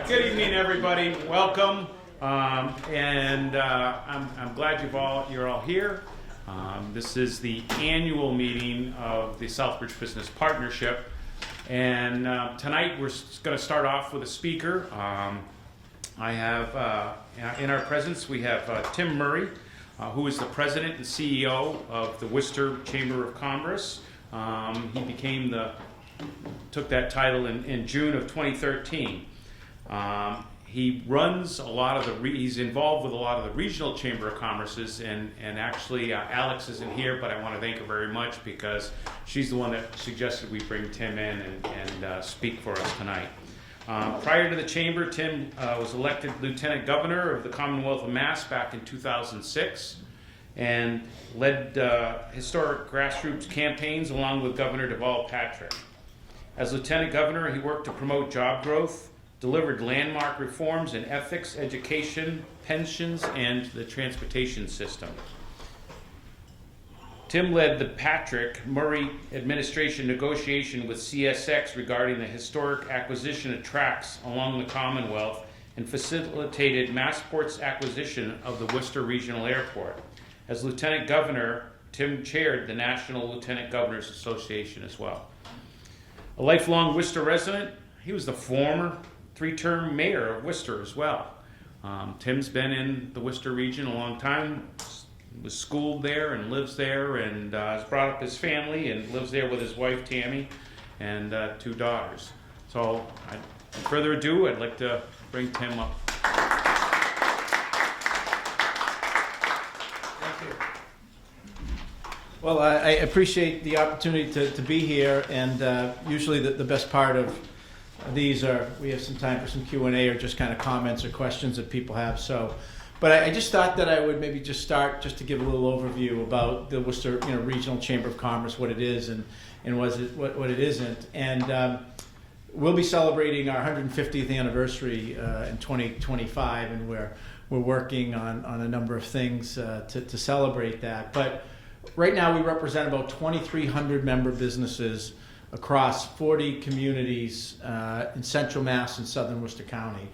Good evening, everybody. Welcome, and I'm glad you're all here. This is the annual meeting of the Southbridge Business Partnership, and tonight we're going to start off with a speaker. I have in our presence we have Tim Murray, who is the president and CEO of the Worcester Chamber of Commerce. He took that title in June of 2013. He runs a lot of he's involved with a lot of the regional chamber of commerces, and actually Alex isn't here, but I want to thank her very much because she's the one that suggested we bring Tim in and speak for us tonight. Prior to the chamber, Tim was elected Lieutenant Governor of the Commonwealth of Mass back in 2006 and led historic grassroots campaigns along with Governor Deval Patrick. As Lieutenant Governor, he worked to promote job growth, delivered landmark reforms in ethics, education, pensions, and the transportation system. Tim led the Patrick Murray administration negotiation with CSX regarding the historic acquisition of tracks along the Commonwealth and facilitated Massport's acquisition of the Worcester Regional Airport. As Lieutenant Governor, Tim chaired the National Lieutenant Governors Association as well. A lifelong Worcester resident, he was the former three-term mayor of Worcester as well. Tim's been in the Worcester region a long time, was schooled there and lives there, and has brought up his family and lives there with his wife Tammy and two daughters. So without further ado, I'd like to bring Tim up. Thank you. Well, I appreciate the opportunity to be here, and usually the best part of these are we have some time for some Q&A or just kind of comments or questions that people have. But I just thought that I would maybe just start just to give a little overview about the Worcester Regional Chamber of Commerce, what it is and what it isn't. And we'll be celebrating our 150th anniversary in 2025, and we're working on a number of things to celebrate that. But right now we represent about 2,300 member businesses across 40 communities in Central Mass and Southern Worcester County.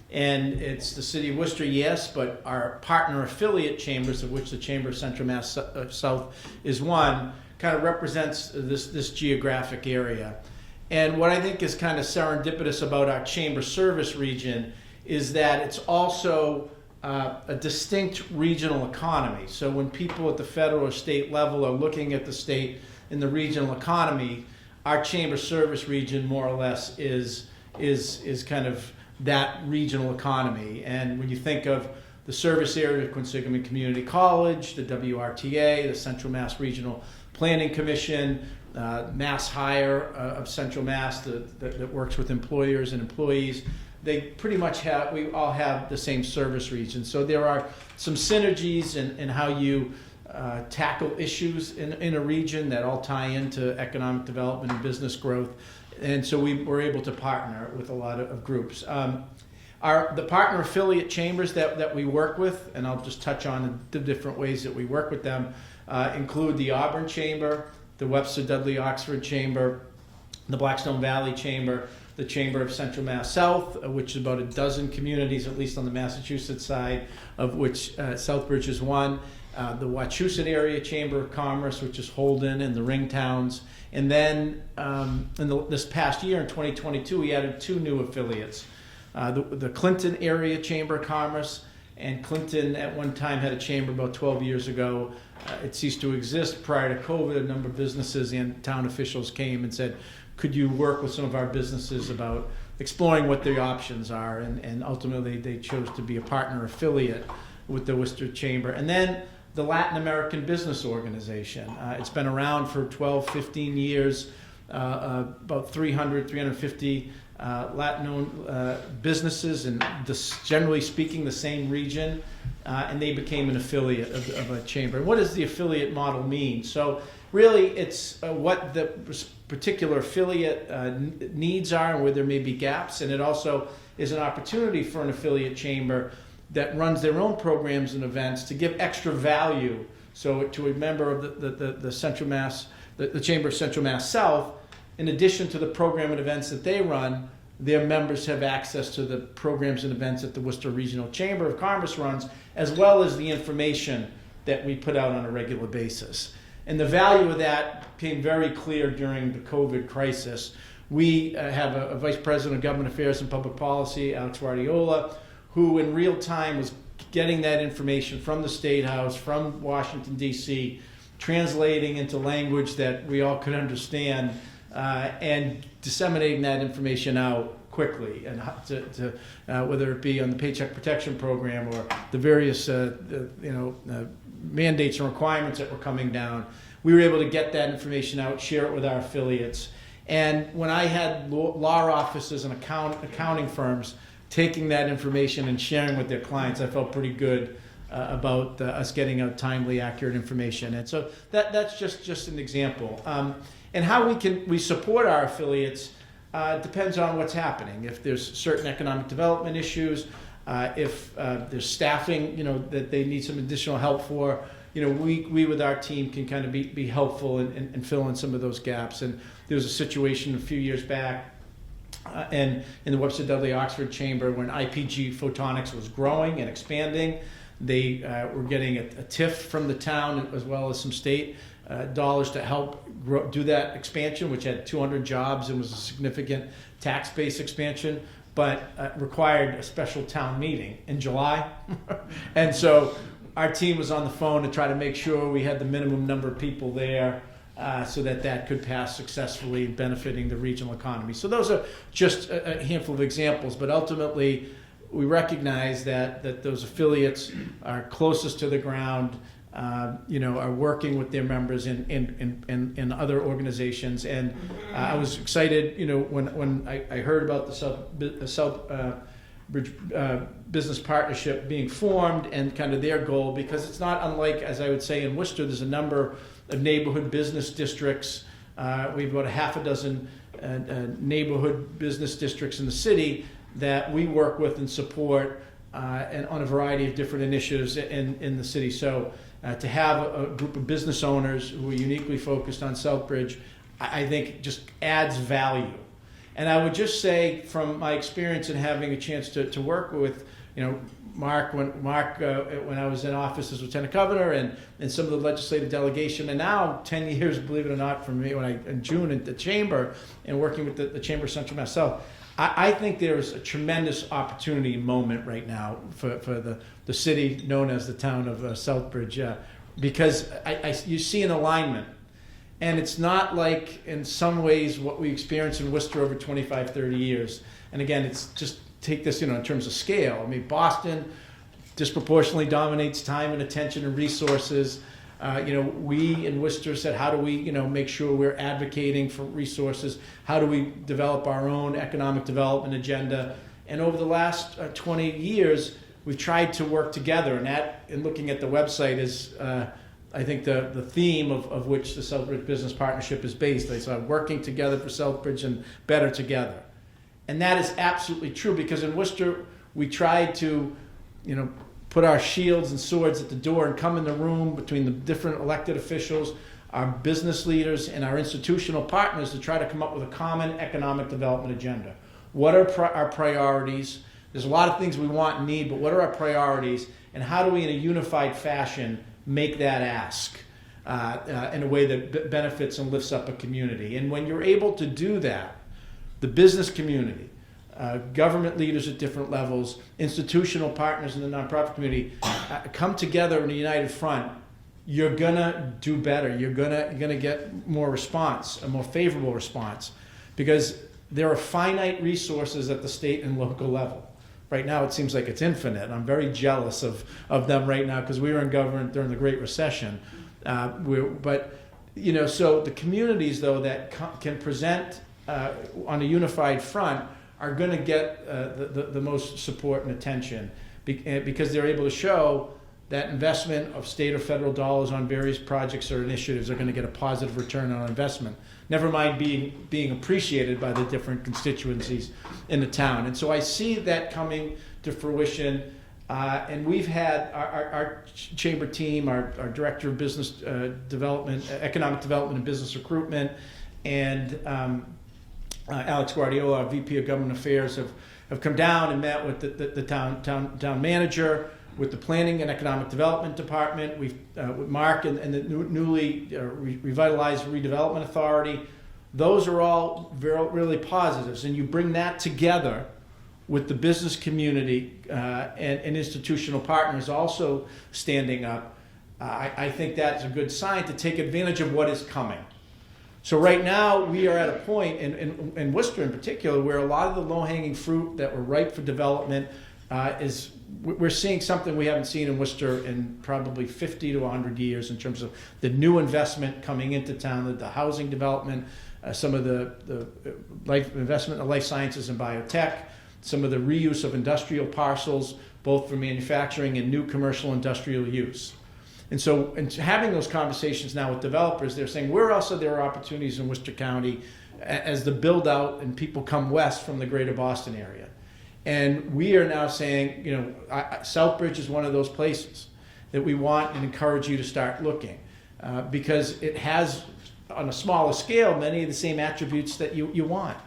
And it's the City of Worcester, yes, but our partner affiliate chambers, of which the Chamber of Central Mass South is one, kind of represents this geographic area. And what I think is kind of serendipitous about our chamber service region is that it's also a distinct regional economy. So when people at the federal or state level are looking at the state and the regional economy, our chamber service region more or less is kind of that regional economy. And when you think of the service area of Quinsigamond Community College, the WRTA, the Central Mass Regional Planning Commission, Mass Hire of Central Mass that works with employers and employees, they pretty much we all have the same service region. So there are some synergies in how you tackle issues in a region that all tie into economic development and business growth. And so we were able to partner with a lot of groups. The partner affiliate chambers that we work with, and I'll just touch on the different ways that we work with them, include the Auburn Chamber, the Webster Dudley Oxford Chamber, the Blackstone Valley Chamber, the Chamber of Central Mass South, which is about a dozen communities, at least on the Massachusetts side, of which Southbridge is one, the Wachusett Area Chamber of Commerce, which is Holden and the Ring Towns. And then this past year, in 2022, we added two new affiliates. The Clinton Area Chamber of Commerce, and Clinton at one time had a chamber about 12 years ago. It ceased to exist prior to COVID. A number of businesses and town officials came and said, could you work with some of our businesses about exploring what their options are? And ultimately they chose to be a partner affiliate with the Worcester Chamber. And then the Latin American Business Organization. It's been around for 12, 15 years, about 350 Latin-owned businesses, and generally speaking the same region, and they became an affiliate of a chamber. And what does the affiliate model mean? So really it's what the particular affiliate needs are and where there may be gaps, and it also is an opportunity for an affiliate chamber that runs their own programs and events to give extra value. So to a member of the Central Mass the Chamber of Central Mass South, in addition to the program and events that they run, their members have access to the programs and events that the Worcester Regional Chamber of Commerce runs, as well as the information that we put out on a regular basis. And the value of that became very clear during the COVID crisis. We have a Vice President of Government Affairs and Public Policy, Alex Guardiola, who in real time was getting that information from the State House, from Washington, D.C., translating into language that we all could understand, and disseminating that information out quickly, and whether it be on the Paycheck Protection Program or the various mandates and requirements that were coming down. We were able to get that information out, share it with our affiliates. And when I had law offices and accounting firms taking that information and sharing with their clients, I felt pretty good about us getting out timely, accurate information. And so that's just an example. And how we support our affiliates depends on what's happening. If there's certain economic development issues, if there's staffing, that they need some additional help for, we with our team can kind of be helpful and fill in some of those gaps. And there was a situation a few years back, and in the Webster Dudley Oxford Chamber, when IPG Photonics was growing and expanding, they were getting a TIF from the town as well as some state dollars to help do that expansion, which had 200 jobs and was a significant tax base expansion, but required a special town meeting in July. And so our team was on the phone to try to make sure we had the minimum number of people there so that could pass successfully, benefiting the regional economy. So those are just a handful of examples, but ultimately we recognize that those affiliates are closest to the ground, are working with their members in other organizations. And I was excited, when I heard about the Southbridge Business Partnership being formed and kind of their goal, because it's not unlike, as I would say, in Worcester, there's a number of neighborhood business districts. We have about a half a dozen neighborhood business districts in the city that we work with and support and on a variety of different initiatives in the city. So to have a group of business owners who are uniquely focused on Southbridge, I think just adds value. And I would just say, from my experience in having a chance to work with, Mark when I was in office as Lieutenant Governor, and some of the legislative delegation, and now 10 years, believe it or not, from me in June at the Chamber and working with the Chamber of Central Mass South, I think there's a tremendous opportunity moment right now for the city known as the town of Southbridge, because you see an alignment. And it's not like, in some ways, what we experienced in Worcester over 25, 30 years. And again, it's just take this, in terms of scale. I mean, Boston disproportionately dominates time and attention and resources. We in Worcester said, how do we, make sure we're advocating for resources? How do we develop our own economic development agenda? And over the last 20 years, we've tried to work together. And that, in looking at the website, is I think the theme of which the Southbridge Business Partnership is based. They said, working together for Southbridge and better together. And that is absolutely true, because in Worcester, we tried to, put our shields and swords at the door and come in the room between the different elected officials, our business leaders, and our institutional partners to try to come up with a common economic development agenda. What are our priorities? There's a lot of things we want and need, but what are our priorities? And how do we, in a unified fashion, make that ask in a way that benefits and lifts up a community? And when you're able to do that, the business community, government leaders at different levels, institutional partners in the nonprofit community come together in a united front, you're gonna do better. You're gonna get more response, a more favorable response, because there are finite resources at the state and local level. Right now, it seems like it's infinite. I'm very jealous of them right now, because we were in government during the Great Recession. So the communities, though, that can present on a unified front are going to get the most support and attention, because they're able to show that investment of state or federal dollars on various projects or initiatives are going to get a positive return on investment, never mind being appreciated by the different constituencies in the town. And so I see that coming to fruition. And we've had our chamber team, our director of business development, economic development and business recruitment, and Alex Guardiola, our VP of Government Affairs, have come down and met with the town manager, with the Planning and Economic Development Department, with Mark and the newly revitalized Redevelopment Authority. Those are all really positives, and you bring that together with the business community and institutional partners also standing up. I think that's a good sign to take advantage of what is coming. So right now we are at a point in Worcester in particular where a lot of the low-hanging fruit that were ripe for development we're seeing something we haven't seen in Worcester in probably 50 to 100 years in terms of the new investment coming into town, the housing development, some of the investment in life sciences and biotech, some of the reuse of industrial parcels, both for manufacturing and new commercial industrial use. And so having those conversations now with developers, they're saying there are opportunities in Worcester County as the build out and people come west from the greater Boston area. And we are now saying, Southbridge is one of those places that we want and encourage you to start looking because it has, on a smaller scale, many of the same attributes that you want.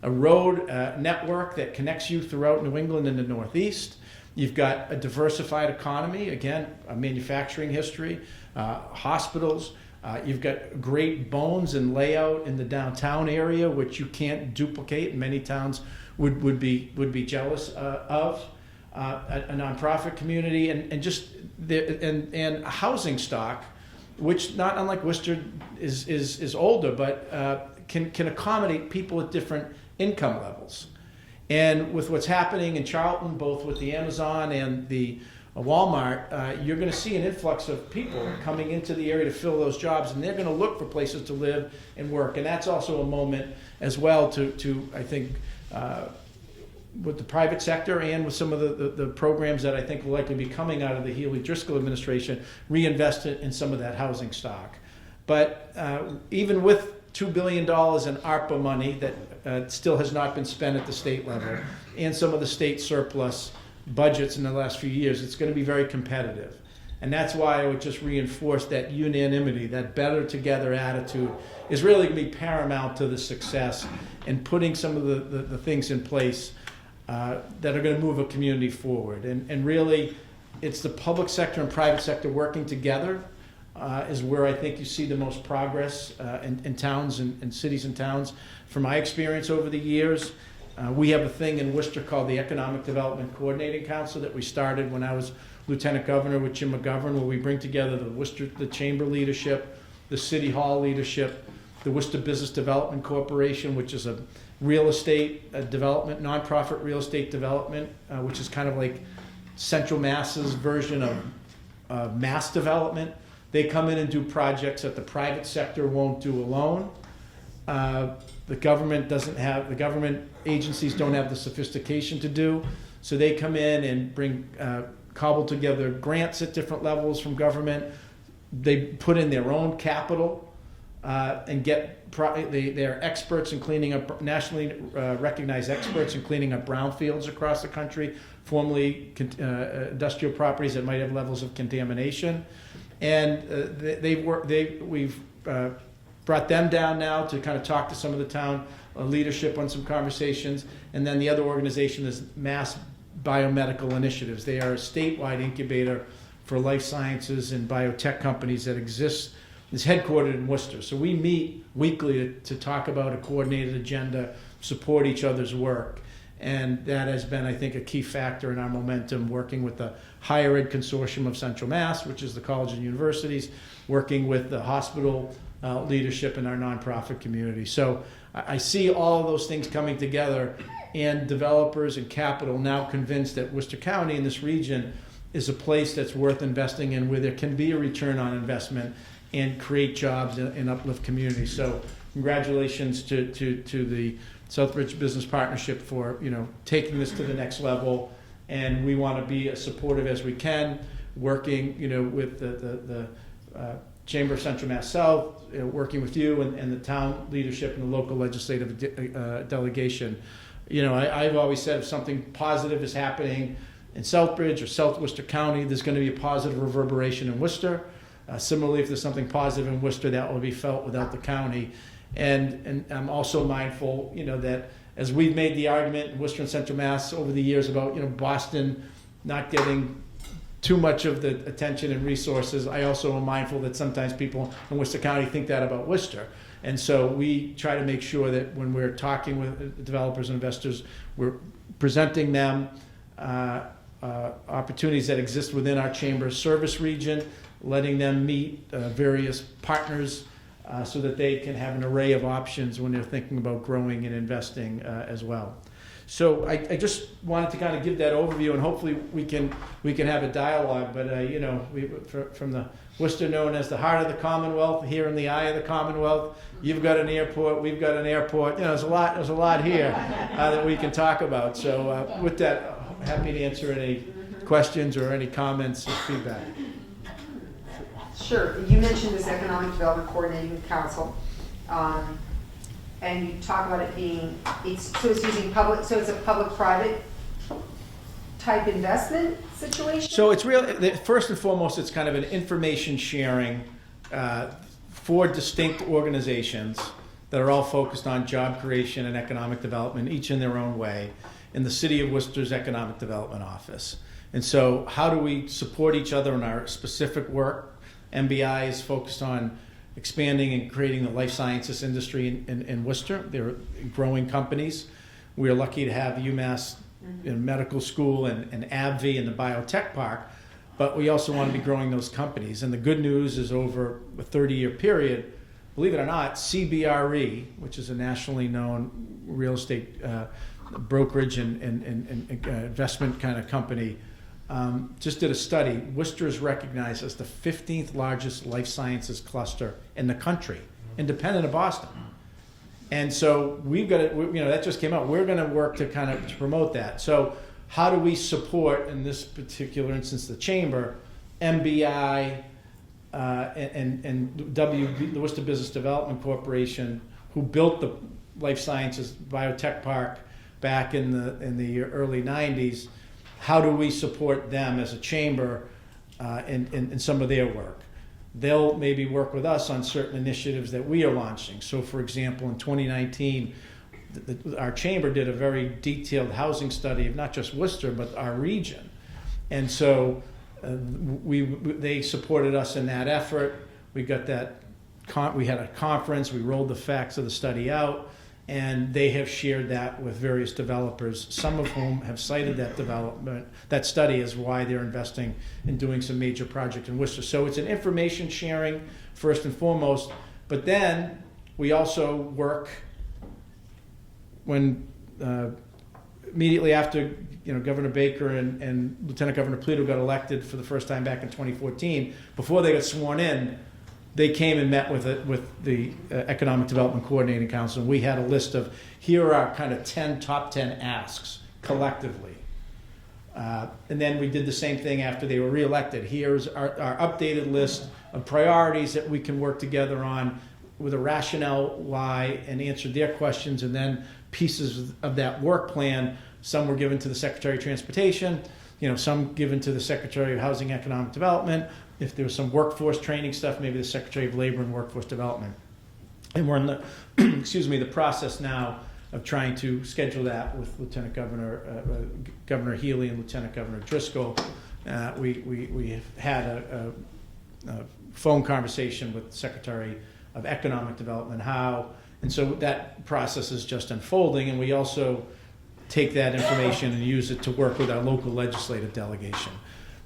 A road network that connects you throughout New England and the Northeast. You've got a diversified economy, again, a manufacturing history, hospitals. You've got great bones and layout in the downtown area, which you can't duplicate. Many towns would be jealous of. A nonprofit community and just a housing stock, which not unlike Worcester is older, but can accommodate people at different income levels. And with what's happening in Charlton, both with the Amazon and the Walmart, you're going to see an influx of people coming into the area to fill those jobs, and they're going to look for places to live and work. And that's also a moment as well to I think, with the private sector and with some of the programs that I think will likely be coming out of the Healy-Driscoll administration, reinvest it in some of that housing stock. But even with $2 billion in ARPA money that still has not been spent at the state level, and some of the state surplus budgets in the last few years, it's going to be very competitive. And that's why I would just reinforce that unanimity, that better together attitude is really going to be paramount to the success and putting some of the things in place that are going to move a community forward. And really, it's the public sector and private sector working together is where I think you see the most progress in towns and cities and towns. From my experience over the years, we have a thing in Worcester called the Economic Development Coordinating Council that we started when I was Lieutenant Governor with Jim McGovern, where we bring together the Chamber leadership, the City Hall leadership, the Worcester Business Development Corporation, which is a real estate development, nonprofit real estate development, which is kind of like Central Mass's version of mass development. They come in and do projects that the private sector won't do alone. The government agencies don't have the sophistication to do, so they come in and cobble together grants at different levels from government. They put in their own capital and they're experts in cleaning up, nationally recognized experts in cleaning up brownfields across the country, formerly industrial properties that might have levels of contamination. And we've brought them down now to kind of talk to some of the town leadership on some conversations. And then the other organization is Mass Biomedical Initiatives. They are a statewide incubator for life sciences and biotech companies that is headquartered in Worcester. So we meet weekly to talk about a coordinated agenda, support each other's work. And that has been, I think, a key factor in our momentum, working with the Higher Ed Consortium of Central Mass, which is the college and universities, working with the hospital leadership in our nonprofit community. So I see all of those things coming together, and developers and capital now convinced that Worcester County in this region is a place that's worth investing in, where there can be a return on investment and create jobs and uplift communities. So congratulations to the Southbridge Business Partnership for taking this to the next level, and we want to be as supportive as we can, working with the Chamber of Central Mass South, working with you and the town leadership and the local legislative delegation. I've always said if something positive is happening in Southbridge or South Worcester County, there's going to be a positive reverberation in Worcester. Similarly, if there's something positive in Worcester, that will be felt without the county. And I'm also mindful, that as we've made the argument in Worcester and Central Mass over the years about, Boston not getting too much of the attention and resources, I also am mindful that sometimes people in Worcester County think that about Worcester. And so we try to make sure that when we're talking with developers and investors, we're presenting them opportunities that exist within our chamber service region, letting them meet various partners so that they can have an array of options when they're thinking about growing and investing as well. So I just wanted to kind of give that overview, and hopefully we can have a dialogue. But from the Worcester, known as the heart of the Commonwealth, here in the eye of the Commonwealth, you've got an airport, we've got an airport. There's a lot here that we can talk about. So with that, happy to answer any questions or any comments or feedback. Sure. You mentioned this Economic Development Coordinating Council, and you talk about it being, it's using public, so it's a public-private type investment situation? So it's real, first and foremost, it's kind of an information sharing for distinct organizations that are all focused on job creation and economic development, each in their own way, in the City of Worcester's Economic Development Office. And so how do we support each other in our specific work? MBI is focused on expanding and creating the life sciences industry in Worcester. They're growing companies. We're lucky to have UMass Medical School and AbbVie in the biotech park, but we also want to be growing those companies. And the good news is over a 30-year period, believe it or not, CBRE, which is a nationally known real estate brokerage and investment kind of company, just did a study. Worcester is recognized as the 15th largest life sciences cluster in the country, independent of Boston. And so we've got to, that just came out. We're going to work to kind of promote that. So how do we support, in this particular instance, the Chamber, MBI, and WB, the Worcester Business Development Corporation, who built the life sciences biotech park back in the early 90s. How do we support them as a chamber in some of their work? They'll maybe work with us on certain initiatives that we are launching. So, for example, in 2019, our chamber did a very detailed housing study of not just Worcester, but our region. And so they supported us in that effort. We got that. We had a conference. We rolled the facts of the study out. And they have shared that with various developers, some of whom have cited that study as why they're investing in doing some major project in Worcester. So it's an information sharing first and foremost, but then we also work when immediately after Governor Baker and Lieutenant Governor Polito got elected for the first time back in 2014, before they got sworn in, they came and met with the Economic Development Coordinating Council. We had a list of, here are our kind of top 10 asks collectively. And then we did the same thing after they were reelected. Here's our updated list of priorities that we can work together on with a rationale why and answer their questions, and then pieces of that work plan. Some were given to the Secretary of Transportation, some given to the Secretary of Housing and Economic Development. If there was some workforce training stuff, maybe the Secretary of Labor and Workforce Development. And we're in the, the process now of trying to schedule that with Lieutenant Governor Healy and Lieutenant Governor Driscoll. We have had a phone conversation with the Secretary of Economic Development, and so that process is just unfolding, and we also take that information and use it to work with our local legislative delegation.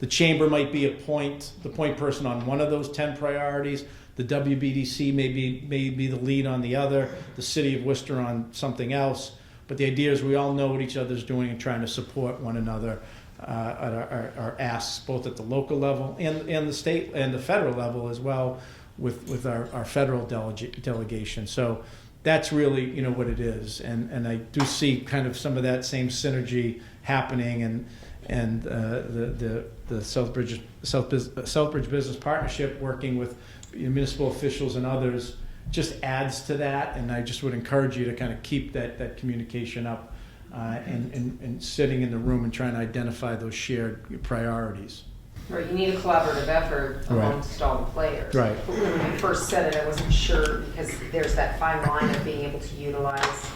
The Chamber might be the point person on one of those 10 priorities. The WBDC may be the lead on the other. The City of Worcester on something else. But the idea is we all know what each other's doing and trying to support one another at our asks, both at the local level and the state and the federal level as well, with our federal delegation. So that's really what it is. And I do see kind of some of that same synergy happening, and the Southbridge Business Partnership working with municipal officials and others just adds to that, and I just would encourage you to kind of keep that communication up and sitting in the room and trying to identify those shared priorities. Right, you need a collaborative effort Right. amongst all the players. Right. But when we first said it, I wasn't sure, because there's that fine line of being able to utilize,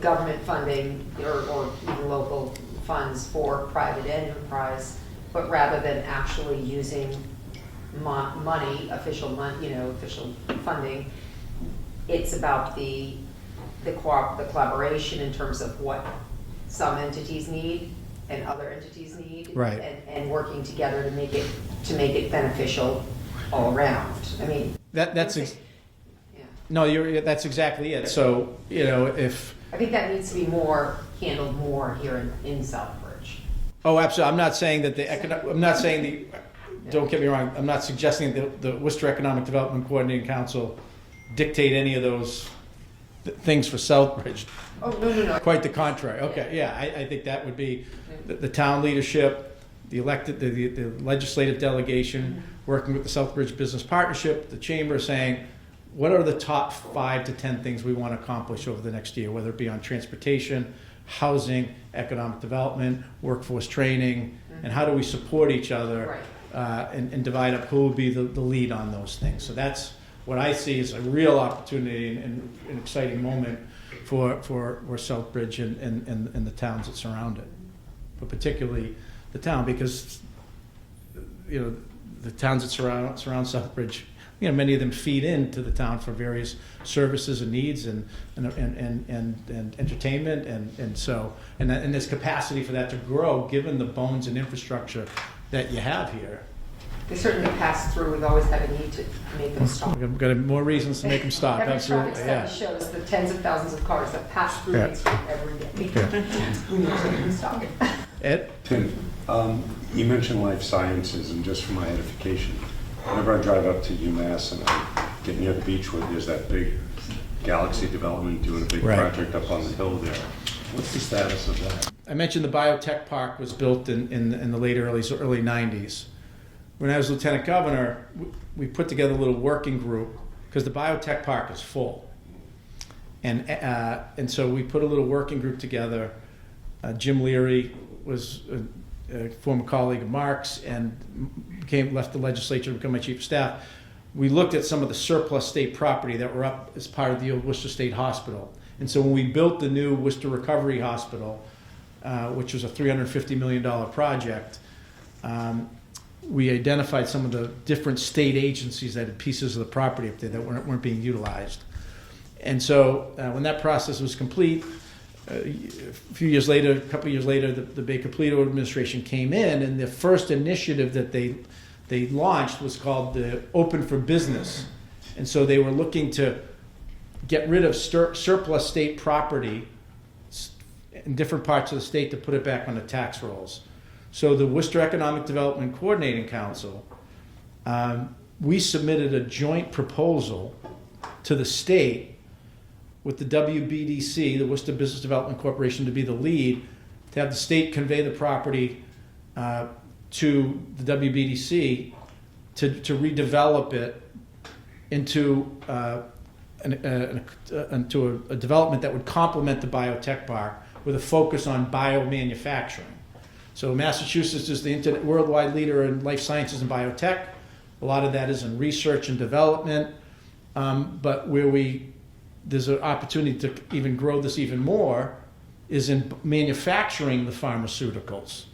government funding or even local funds for private enterprise, but rather than actually using money, official funding, it's about the collaboration in terms of what some entities need and other entities need. Right. And working together to make it beneficial all around. I mean. That's yeah. No, that's exactly it. So, if... I think that needs to be handled more here in Southbridge. Oh, absolutely. I'm not saying that don't get me wrong, I'm not suggesting that the Worcester Economic Development Coordinating Council dictate any of those things for Southbridge. Oh, no. Quite the contrary. Okay, yeah, I think that would be the town leadership, the elected, the legislative delegation, working with the Southbridge Business Partnership, the chamber, saying, what are the top 5 to 10 things we want to accomplish over the next year, whether it be on transportation, housing, economic development, workforce training, and how do we support each other, Right. and divide up who would be the lead on those things. So that's what I see as a real opportunity and an exciting moment for Southbridge and the towns that surround it, but particularly the town, because the towns that surround Southbridge, many of them feed into the town for various services and needs and entertainment, and there's capacity for that to grow given the bones and infrastructure that you have here. They certainly pass through. We've always had a need to make them stop. We've got more reasons to make them stop. Every Absolutely, traffic study shows the tens of thousands of cars that pass through Main Street every day. We need to make them stop. Ed? Tim, you mentioned life sciences, and just for my edification, whenever I drive up to UMass and I get near the beach where there's that big Galaxy development doing a big Right. project up on the hill there, what's the status of that? I mentioned the biotech park was built in the late early 90s. When I was lieutenant governor, we put together a little working group because the biotech park is full, and so we put a little working group together. Jim Leary was a former colleague of Mark's and left the legislature to become my chief of staff. We looked at some of the surplus state property that were up as part of the old Worcester State Hospital, and so when we built the new Worcester Recovery Hospital, which was a $350 million project. We identified some of the different state agencies that had pieces of the property up there that weren't being utilized. And so when that process was complete, a couple of years later, the Baker-Polito administration came in, and the first initiative that they launched was called the Open for Business. And so they were looking to get rid of surplus state property in different parts of the state to put it back on the tax rolls. So the Worcester Economic Development Coordinating Council, we submitted a joint proposal to the state with the WBDC, the Worcester Business Development Corporation, to be the lead, to have the state convey the property to the WBDC to redevelop it into a development that would complement the biotech park with a focus on biomanufacturing. So Massachusetts is the worldwide leader in life sciences and biotech. A lot of that is in research and development, but where there's an opportunity to even grow this even more is in manufacturing the pharmaceuticals,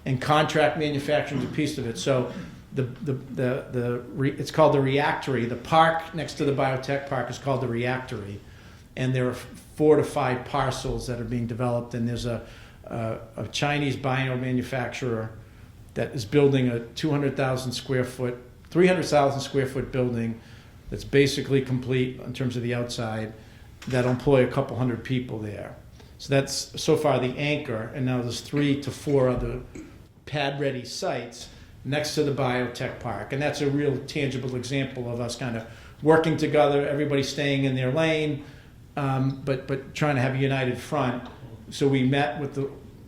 and contract manufacturing is a piece of it. So it's called the Reactory. The park next to the biotech park is called the Reactory, and there are 4 to 5 parcels that are being developed, and there's a Chinese biomanufacturer that is building a 300,000 square foot building that's basically complete in terms of the outside, that'll employ a couple hundred people there. So that's so far the anchor, and now there's 3 to 4 other pad-ready sites next to the biotech park, and that's a real tangible example of us kind of working together, everybody staying in their lane, but trying to have a united front. So we met with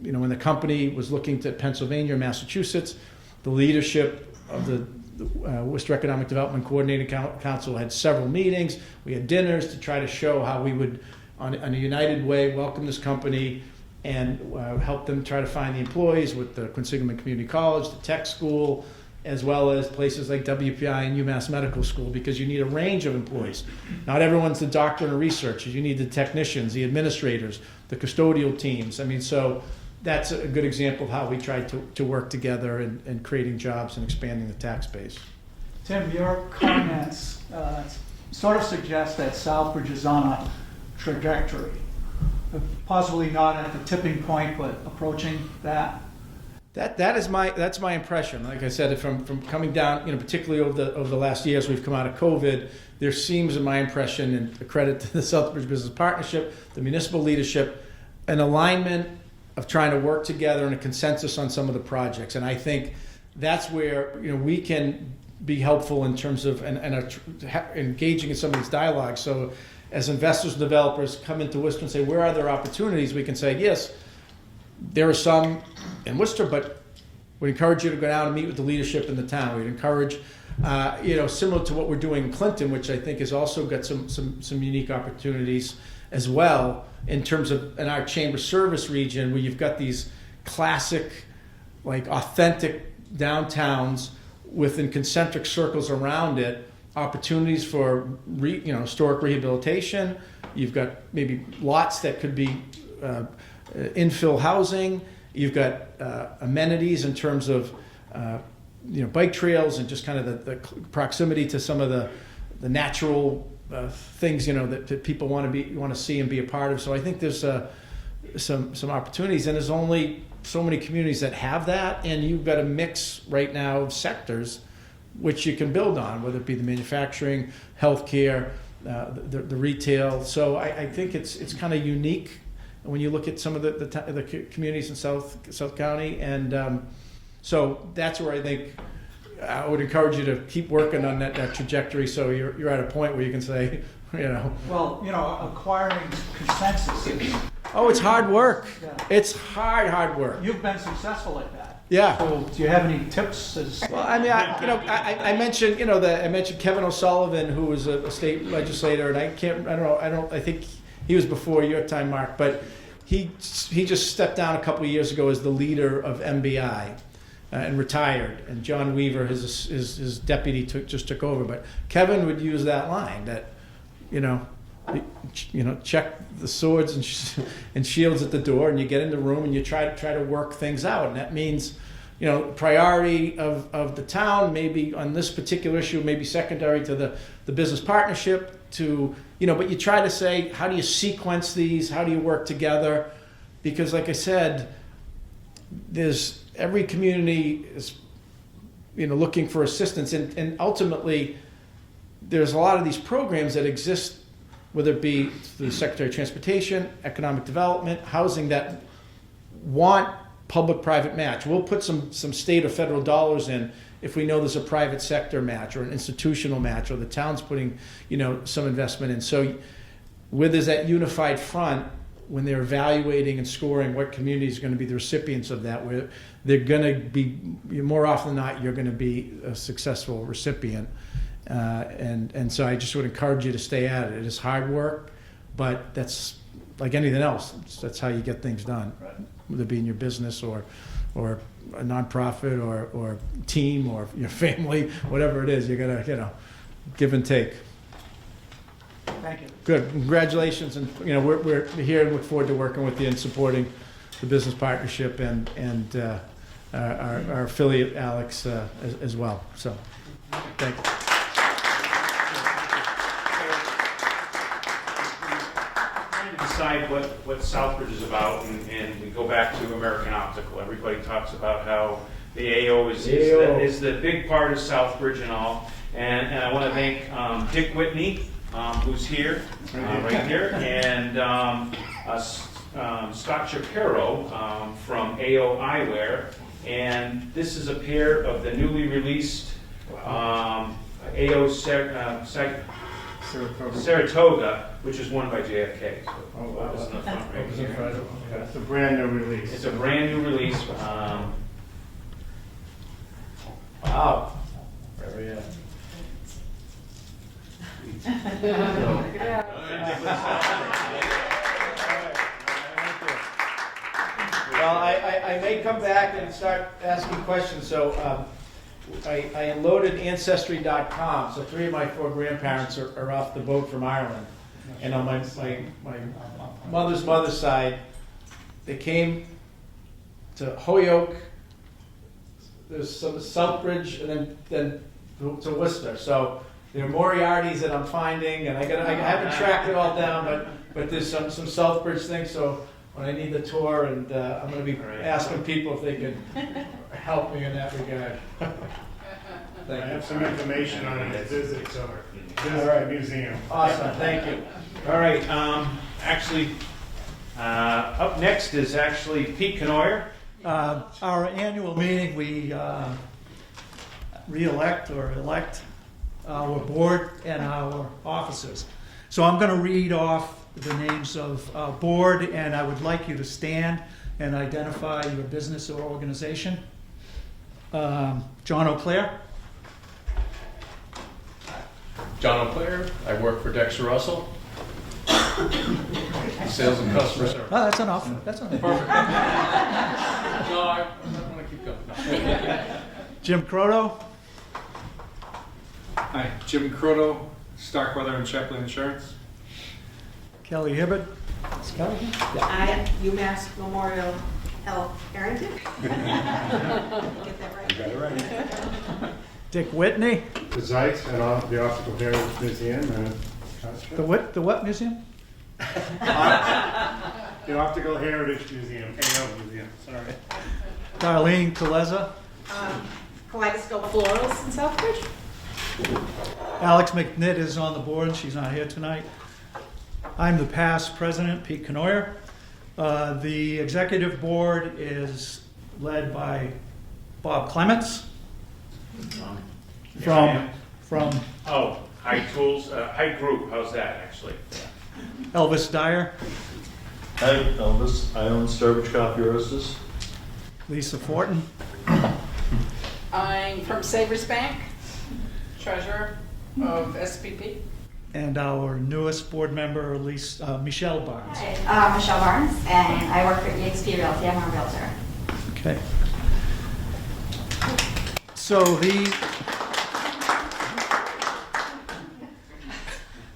when the company was looking to Pennsylvania or Massachusetts, the leadership of the Worcester Economic Development Coordinating Council had several meetings. We had dinners to try to show how we would on a united way, welcome this company and help them try to find the employees with the Quinsigamond Community College, the tech school, as well as places like WPI and UMass Medical School, because you need a range of employees. Not everyone's the doctor and researchers. You need the technicians, the administrators, the custodial teams. I mean, so that's a good example of how we tried to work together in creating jobs and expanding the tax base. Tim, your comments sort of suggest that Southbridge is on a trajectory, possibly not at the tipping point, but approaching that. That's my impression. Like I said, from coming down, particularly over the last years we've come out of COVID, there seems, in my impression, and a credit to the Southbridge Business Partnership, the municipal leadership, an alignment of trying to work together and a consensus on some of the projects. And I think that's where we can be helpful in terms of engaging in some of these dialogues. So as investors and developers come into Worcester and say, where are there opportunities? We can say, yes, there are some in Worcester, but we encourage you to go down and meet with the leadership in the town. We'd encourage, similar to what we're doing in Clinton, which I think has also got some unique opportunities as well in terms of in our chamber service region, where you've got these classic, like authentic downtowns within concentric circles around it, opportunities for historic rehabilitation. You've got maybe lots that could be infill housing. You've got amenities in terms of bike trails and just kind of the proximity to some of the natural things that people want to see and be a part of. So I think there's some opportunities, and there's only so many communities that have that, and you've got a mix right now of sectors which you can build on, whether it be the manufacturing, healthcare, the retail. So I think it's kind of unique when you look at some of the communities in South County, and so that's where I think I would encourage you to keep working on that trajectory. So you're at a point where you can say, Well, acquiring consensus. Oh, it's hard work. Yeah. It's hard work. You've been successful at that. Yeah. So do you have any tips? Well, I mean, I mentioned, I mentioned Kevin O'Sullivan, who was a state legislator, and I think he was before your time, Mark, but he just stepped down a couple of years ago as the leader of MBI and retired, and John Weaver, his deputy, just took over. But Kevin would use that line that, check the swords and shields at the door, and you get in the room and you try to work things out, and that means priority of the town maybe on this particular issue, maybe secondary to the business partnership, but you try to say, how do you sequence these, how do you work together? Because like I said, every community is looking for assistance, and ultimately there's a lot of these programs that exist, whether it be through the Secretary of Transportation, Economic Development, Housing, that want public-private match. We'll put some state or federal dollars in if we know there's a private sector match or an institutional match, or the town's putting some investment in. So where there's that unified front, when they're evaluating and scoring what community is going to be the recipients of that, where they're going to be, more often than not, you're going to be a successful recipient. And so I just would encourage you to stay at it. It is hard work, but that's like anything else. That's how you get things done, whether it be in your business or a nonprofit or team or your family, whatever it is. You gotta give and take. Thank you. Good, congratulations, and we're here and look forward to working with you and supporting the business partnership and our affiliate Alex as well. So, thank you. Decide what Southbridge is about, and we go back to American Optical. Everybody talks about how the AO is the big part of Southbridge and all. And I want to thank Dick Whitney, who's here, right here, and Scott Shapiro from AO Eyewear. And this is a pair of the newly released AO Saratoga, which is won by JFK. So it's in the front right here. It's a brand new release. It's a brand new release. Wow. Very Look at that. come back and start asking questions. So I unloaded Ancestry.com. So 3 of my 4 grandparents are off the boat from Ireland. And on my mother's side, they came to Holyoke, there's some Southbridge, and then to Worcester. So there are Moriartys that I'm finding, and I haven't tracked it all down, but there's some Southbridge things. So when I need the tour, and I'm going to be asking people if they can help me in that regard. I have some information on his visit, so visit All right. the museum. Awesome, thank you. All right, actually, up next is actually Pete Canoyer. Our annual meeting, we re-elect or elect our board and our officers. So I'm going to read off the names of our board, and I would like you to stand and identify your business or organization. John O'Clair. John O'Clair, I work for Dexter Russell. Sales and customer service. Oh, that's enough. That's enough. Perfect. No, I want to keep going. No. Jim Croto. Hi, Jim Croto, Starkweather and Shepley Insurance. Kelly Hibbert. I, UMass Memorial Health Harrington. Get that right? You got it right. Dick Whitney. The Zeiss at the Optical Heritage Museum and The what museum? the Optical Heritage Museum, AO Museum, sorry. Darlene Kaleza. Kaleidoscope Florals in Southbridge. Alex McNitt is on the board. She's not here tonight. I'm the past president, Pete Canoyer. The executive board is led by Bob Clements from Oh, Height Group, how's that, actually? Elvis Dyer, Hi, Elvis. I own Southbridge Coffee Roasters. Lisa Fortin, I'm from Savers Bank, treasurer of SPP. and our newest board member, Michelle Barnes. Hi, Michelle Barnes, and I work for eXp Realty. I'm a realtor. Okay. So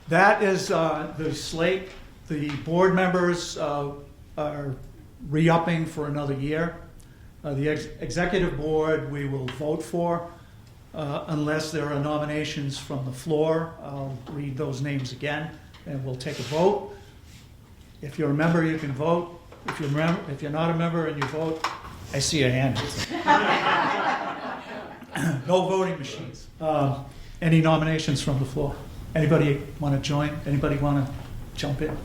that is the slate. The board members are re-upping for another year. The executive board we will vote for unless there are nominations from the floor. I'll read those names again and we'll take a vote. If you're a member, you can vote. If you're not a member and you vote, I see a hand. No voting machines. Any nominations from the floor? Anybody want to join? Anybody want to jump in?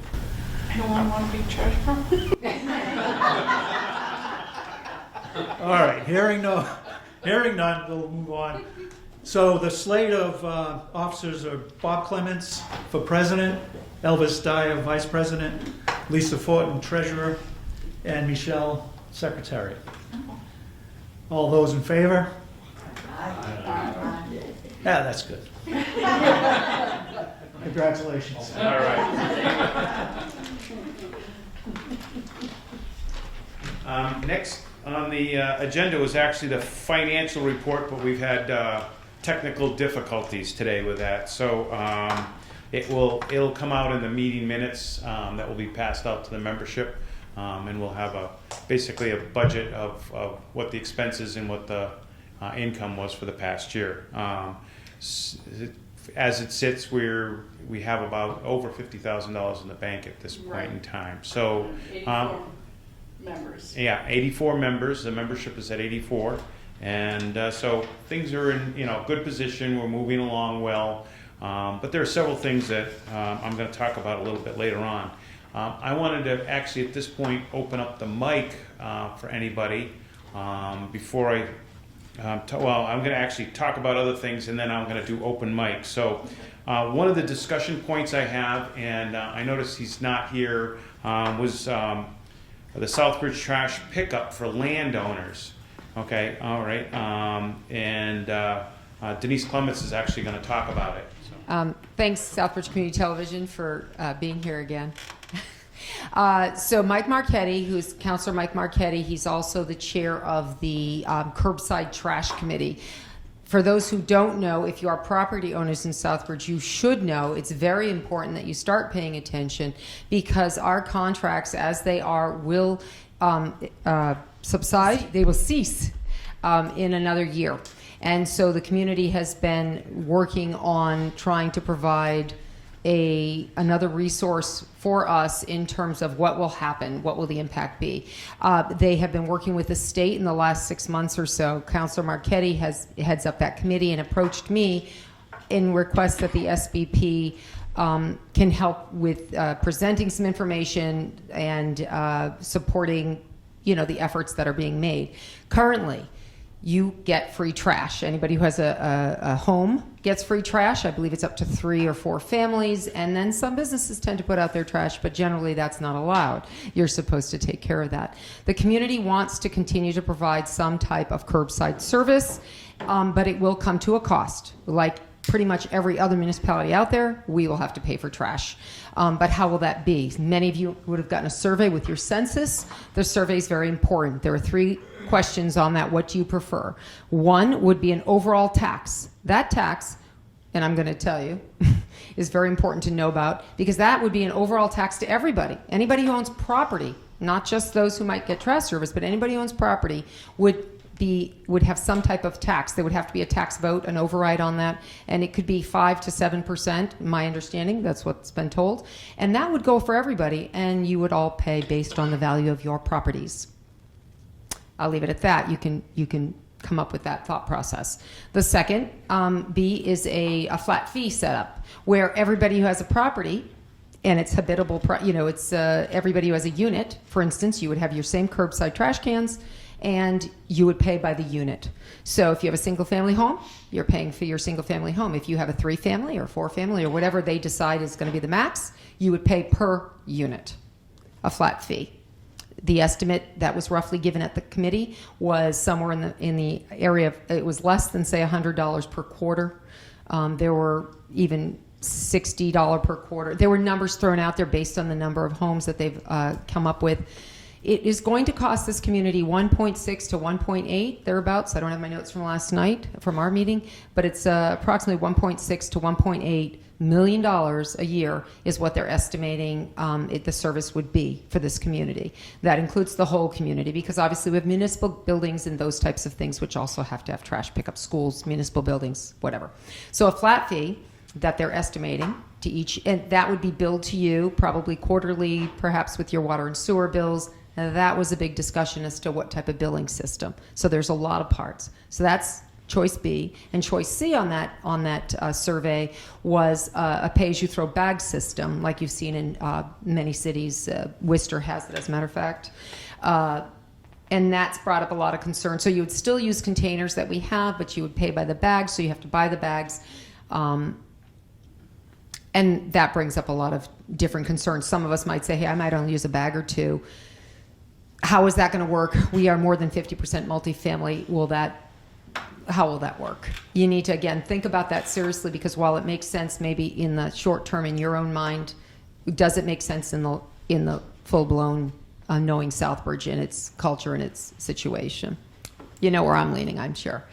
Anyone want to be treasurer? All right, hearing none, we'll move on. So the slate of officers are Bob Clements for president, Elvis Dyer, vice president, Lisa Fortin, treasurer, and Michelle, secretary. All those in favor? Yeah, that's good. Congratulations. All right. Next on the agenda was actually the financial report, but we've had technical difficulties today with that. So it'll come out in the meeting minutes that will be passed out to the membership, and we'll have basically a budget of what the expenses and what the income was for the past year. As it sits, we have about over $50,000 in the bank at this point in time. So 84 members. yeah, 84 members. The membership is at 84, and so things are in good position. We're moving along well, but there are several things that I'm going to talk about a little bit later on. I wanted to actually at this point open up the mic for anybody before I. I'm going to actually talk about other things, and then I'm going to do open mic. So one of the discussion points I have, and I noticed he's not here, was the Southbridge trash pickup for landowners. Okay, all right. Denise Clements is actually going to talk about it. So. Thanks, Southbridge Community Television, for being here again. So Mike Marchetti, who's Councilor Mike Marchetti, he's also the chair of the Curbside Trash Committee. For those who don't know, if you are property owners in Southbridge, you should know it's very important that you start paying attention, because our contracts, as they are, will subside. They will cease in another year. And so the community has been working on trying to provide another resource for us in terms of what will happen, what will the impact be. They have been working with the state in the last 6 months or so. Councilor Marchetti heads up that committee and approached me in request that the SBP can help with presenting some information and supporting, the efforts that are being made. Currently, you get free trash. Anybody who has a home gets free trash. I believe it's up to 3 or 4 families, and then some businesses tend to put out their trash, but generally that's not allowed. You're supposed to take care of that. The community wants to continue to provide some type of curbside service, but it will come to a cost. Like pretty much every other municipality out there, we will have to pay for trash. But how will that be? Many of you would have gotten a survey with your census. The survey is very important. There are 3 questions on that. What do you prefer? 1 would be an overall tax. That tax, and I'm going to tell you, is very important to know about, because that would be an overall tax to everybody. Anybody who owns property, not just those who might get trash service, but anybody who owns property would have some type of tax. There would have to be a tax vote, an override on that, and it could be 5 to 7%, my understanding. That's what's been told. And that would go for everybody, and you would all pay based on the value of your properties. I'll leave it at that. You can come up with that thought process. The second, B, is a flat fee setup, where everybody who has a property, and it's habitable, it's everybody who has a unit, for instance, you would have your same curbside trash cans, and you would pay by the unit. So if you have a single family home, you're paying for your single family home. If you have a 3-family or 4-family or whatever they decide is going to be the max, you would pay per unit, a flat fee. The estimate that was roughly given at the committee was somewhere in the area of, it was less than, say, $100 per quarter. There were even $60 per quarter. There were numbers thrown out there based on the number of homes that they've come up with. It is going to cost this community 1.6 to 1.8, thereabouts. I don't have my notes from last night from our meeting, but it's approximately 1.6 to 1.8 million dollars a year is what they're estimating the service would be for this community. That includes the whole community, because obviously we have municipal buildings and those types of things which also have to have trash pickup, schools, municipal buildings, whatever. So a flat fee that they're estimating to each, and that would be billed to you probably quarterly, perhaps with your water and sewer bills. And that was a big discussion as to what type of billing system. So there's a lot of parts. So that's choice B. And choice C on that survey was a pay-as-you-throw bag system, like you've seen in many cities. Worcester has it, as a matter of fact. And that's brought up a lot of concern. So you would still use containers that we have, but you would pay by the bag, so you have to buy the bags. And that brings up a lot of different concerns. Some of us might say, hey, I might only use a bag or 2. How is that going to work? We are more than 50% multifamily. How will that work? You need to, again, think about that seriously, because while it makes sense maybe in the short term in your own mind, does it make sense in the full-blown knowing Southbridge and its culture and its situation? You know where I'm leaning, I'm sure.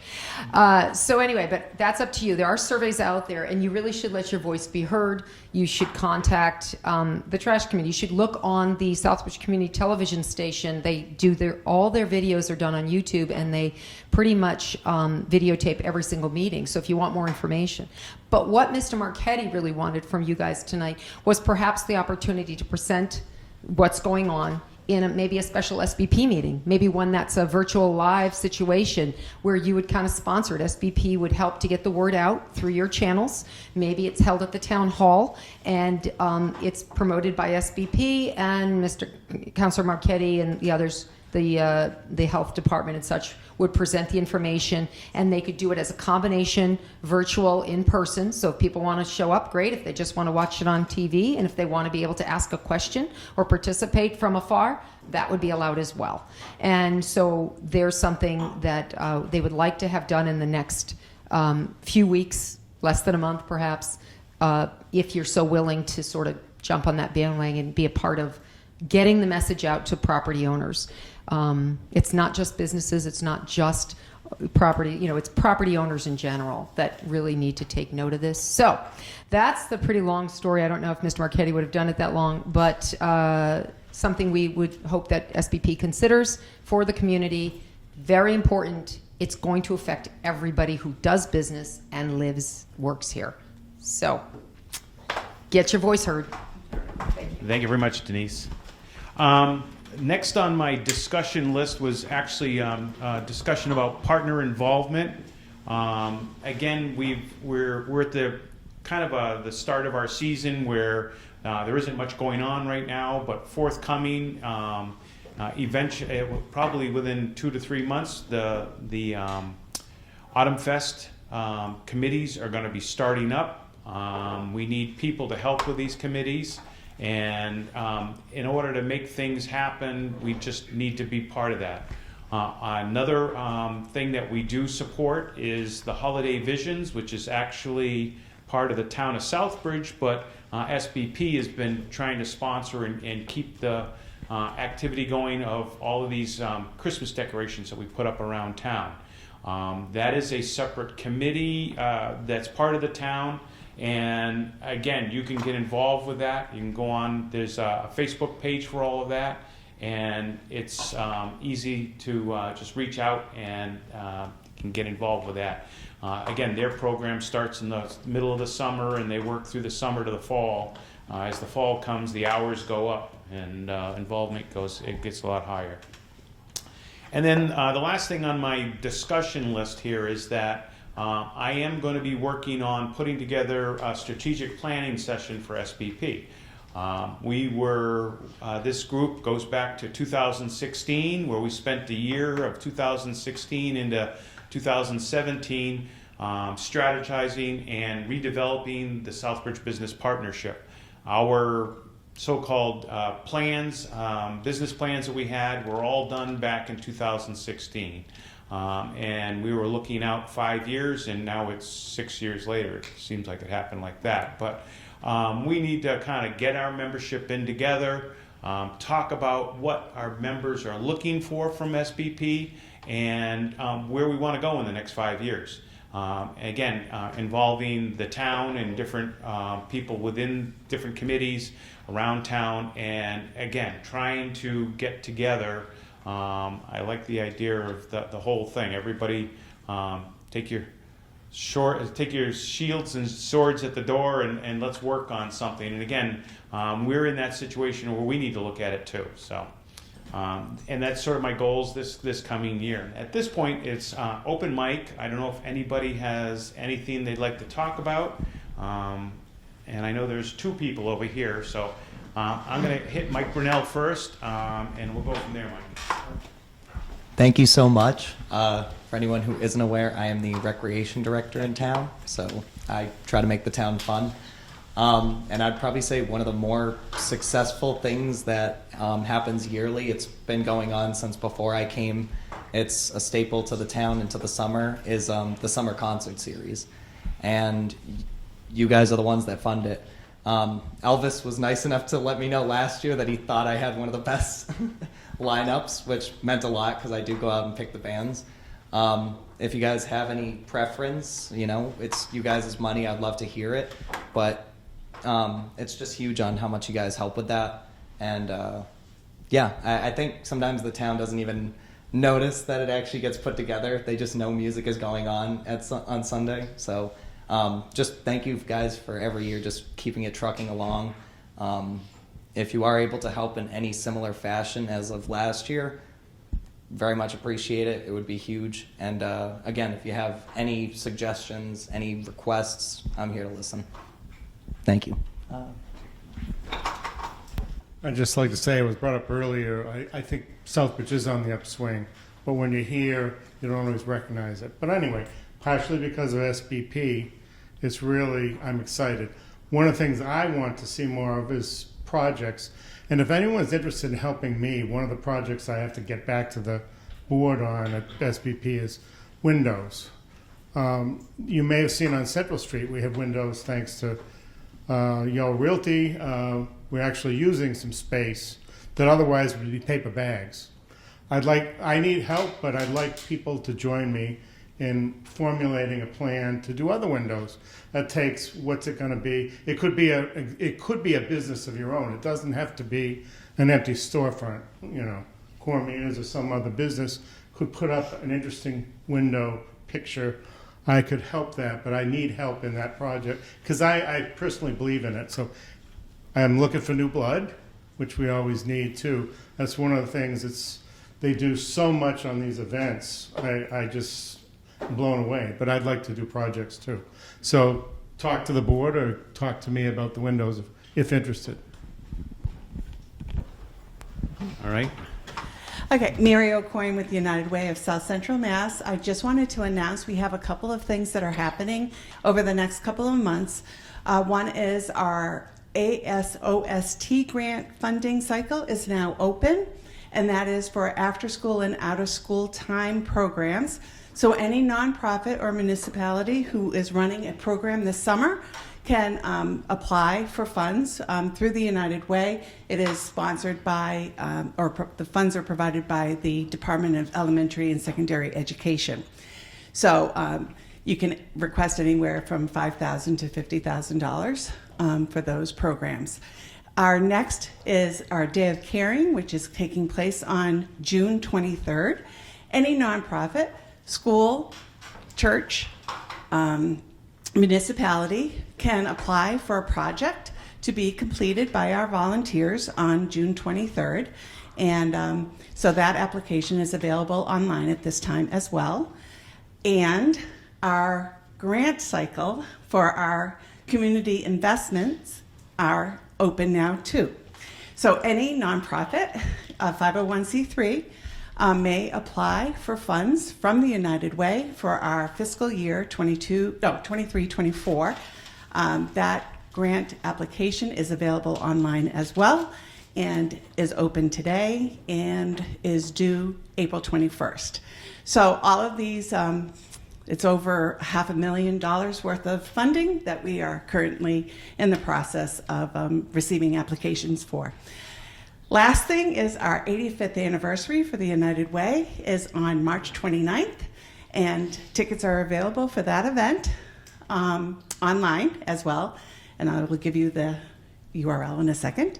So anyway, but that's up to you. There are surveys out there, and you really should let your voice be heard. You should contact the trash committee. You should look on the Southbridge Community Television station. They do all their videos are done on YouTube, and they pretty much videotape every single meeting. So if you want more information. But what Mr. Marchetti really wanted from you guys tonight was perhaps the opportunity to present what's going on in maybe a special SBP meeting, maybe one that's a virtual live situation where you would kind of sponsor it. SBP would help to get the word out through your channels. Maybe it's held at the town hall, and it's promoted by SBP and Mr. Councilor Marchetti and the others, the health department and such, would present the information, and they could do it as a combination, virtual, in person. So if people want to show up, great. If they just want to watch it on TV, and if they want to be able to ask a question or participate from afar, that would be allowed as well. And so there's something that they would like to have done in the next few weeks, less than a month perhaps, if you're so willing to sort of jump on that bandwagon and be a part of getting the message out to property owners. It's not just businesses, it's not just property, it's property owners in general that really need to take note of this. So that's the pretty long story. I don't know if Mr. Marchetti would have done it that long, but something we would hope that SBP considers for the community. Very important. It's going to affect everybody who does business and works here. So get your voice heard. Thank you very much, Denise. Next on my discussion list was actually discussion about partner involvement. Again, we're at the kind of the start of our season where there isn't much going on right now, but forthcoming, eventually, probably within 2 to 3 months, the Autumn Fest committees are going to be starting up. We need people to help with these committees. And in order to make things happen, we just need to be part of that. Another thing that we do support is the Holiday Visions, which is actually part of the town of Southbridge, but SBP has been trying to sponsor and keep the activity going of all of these Christmas decorations that we put up around town. That is a separate committee that's part of the town. And again, you can get involved with that. You can go on, there's a Facebook page for all of that, and it's easy to just reach out and can get involved with that. Again, their program starts in the middle of the summer and they work through the summer to the fall. As the fall comes, the hours go up and involvement gets a lot higher. And then the last thing on my discussion list here is that I am going to be working on putting together a strategic planning session for SBP. This group goes back to 2016, where we spent the year of 2016 into 2017 strategizing and redeveloping the Southbridge Business Partnership. Our so-called plans, business plans that we had were all done back in 2016. And we were looking out 5 years, and now it's 6 years later. It seems like it happened like that. But we need to kind of get our membership in together, talk about what our members are looking for from SBP, and where we want to go in the next 5 years. Again, involving the town and different people within different committees around town, and again, trying to get together. I like the idea of the whole thing. Everybody take your shields and swords at the door and let's work on something. And again, we're in that situation where we need to look at it too. So, and that's sort of my goals this coming year. At this point, it's open mic. I don't know if anybody has anything they'd like to talk about. And I know there's 2 people over here, so I'm going to hit Mike Brunell first, and we'll go from there, Mike. Thank you so much. For anyone who isn't aware, I am the recreation director in town, so I try to make the town fun. And I'd probably say one of the more successful things that happens yearly, it's been going on since before I came, it's a staple to the town and to the summer, is the summer concert series. And you guys are the ones that fund it. Elvis was nice enough to let me know last year that he thought I had one of the best lineups, which meant a lot because I do go out and pick the bands. If you guys have any preference, it's you guys' money. I'd love to hear it, but it's just huge on how much you guys help with that. And I think sometimes the town doesn't even notice that it actually gets put together. They just know music is going on on Sunday. So just thank you guys for every year just keeping it trucking along. If you are able to help in any similar fashion as of last year, very much appreciate it. It would be huge. And again, if you have any suggestions, any requests, I'm here to listen. Thank you. I'd just like to say, it was brought up earlier, I think Southbridge is on the upswing, but when you're here, you don't always recognize it. But anyway, partially because of SBP, I'm excited. One of the things I want to see more of is projects. And if anyone's interested in helping me, one of the projects I have to get back to the board on at SBP is windows. You may have seen on Central Street, we have windows thanks to Yale Realty. We're actually using some space that otherwise would be paper bags. I need help, but I'd like people to join me in formulating a plan to do other windows. That takes, what's it going to be? It could be a business of your own. It doesn't have to be an empty storefront. You know, Cormier's or some other business could put up an interesting window picture. I could help that, but I need help in that project because I personally believe in it. So I'm looking for new blood, which we always need too. That's one of the things. They do so much on these events. I just am blown away. But I'd like to do projects too. So talk to the board or talk to me about the windows if interested. All right. Okay, Mary O'Coin with United Way of South Central Mass. I just wanted to announce we have a couple of things that are happening over the next couple of months. One is our ASOST grant funding cycle is now open, and that is for after-school and out-of-school time programs. So any nonprofit or municipality who is running a program this summer can apply for funds through the United Way. It is sponsored by, the funds are provided by the Department of Elementary and Secondary Education. So you can request anywhere from $5,000 to $50,000 for those programs. Our next is our Day of Caring, which is taking place on June 23rd. Any nonprofit, school, church, municipality can apply for a project to be completed by our volunteers on June 23rd. And so that application is available online at this time as well. And our grant cycle for our community investments are open now too. So any nonprofit, 501c3, may apply for funds from the United Way for our fiscal year 23-24. That grant application is available online as well and is open today and is due April 21st. So all of these, it's over $500,000 worth of funding that we are currently in the process of receiving applications for. Last thing is our 85th anniversary for the United Way is on March 29th, and tickets are available for that event online as well, and I will give you the URL in a second.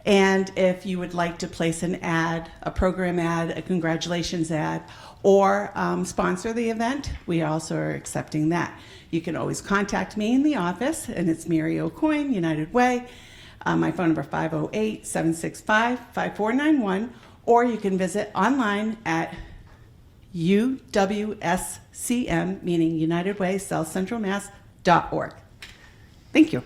And if you would like to place an ad, a program ad, a congratulations ad, or sponsor the event, we also are accepting that. You can always contact me in the office, and it's Mary O'Coin, United Way. My phone number 508-765-5491, or you can visit online at UWSCM, meaning United Way, South Central Mass.org. Thank you.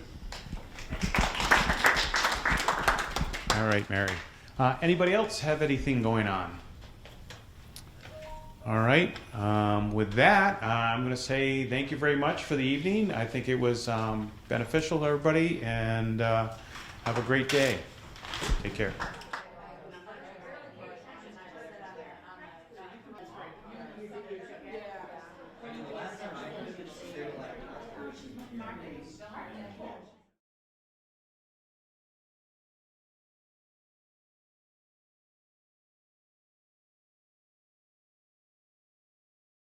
All right, Mary. Anybody else have anything going on? All right. With that, I'm going to say thank you very much for the evening. I think it was beneficial to everybody, and have a great day. Take care.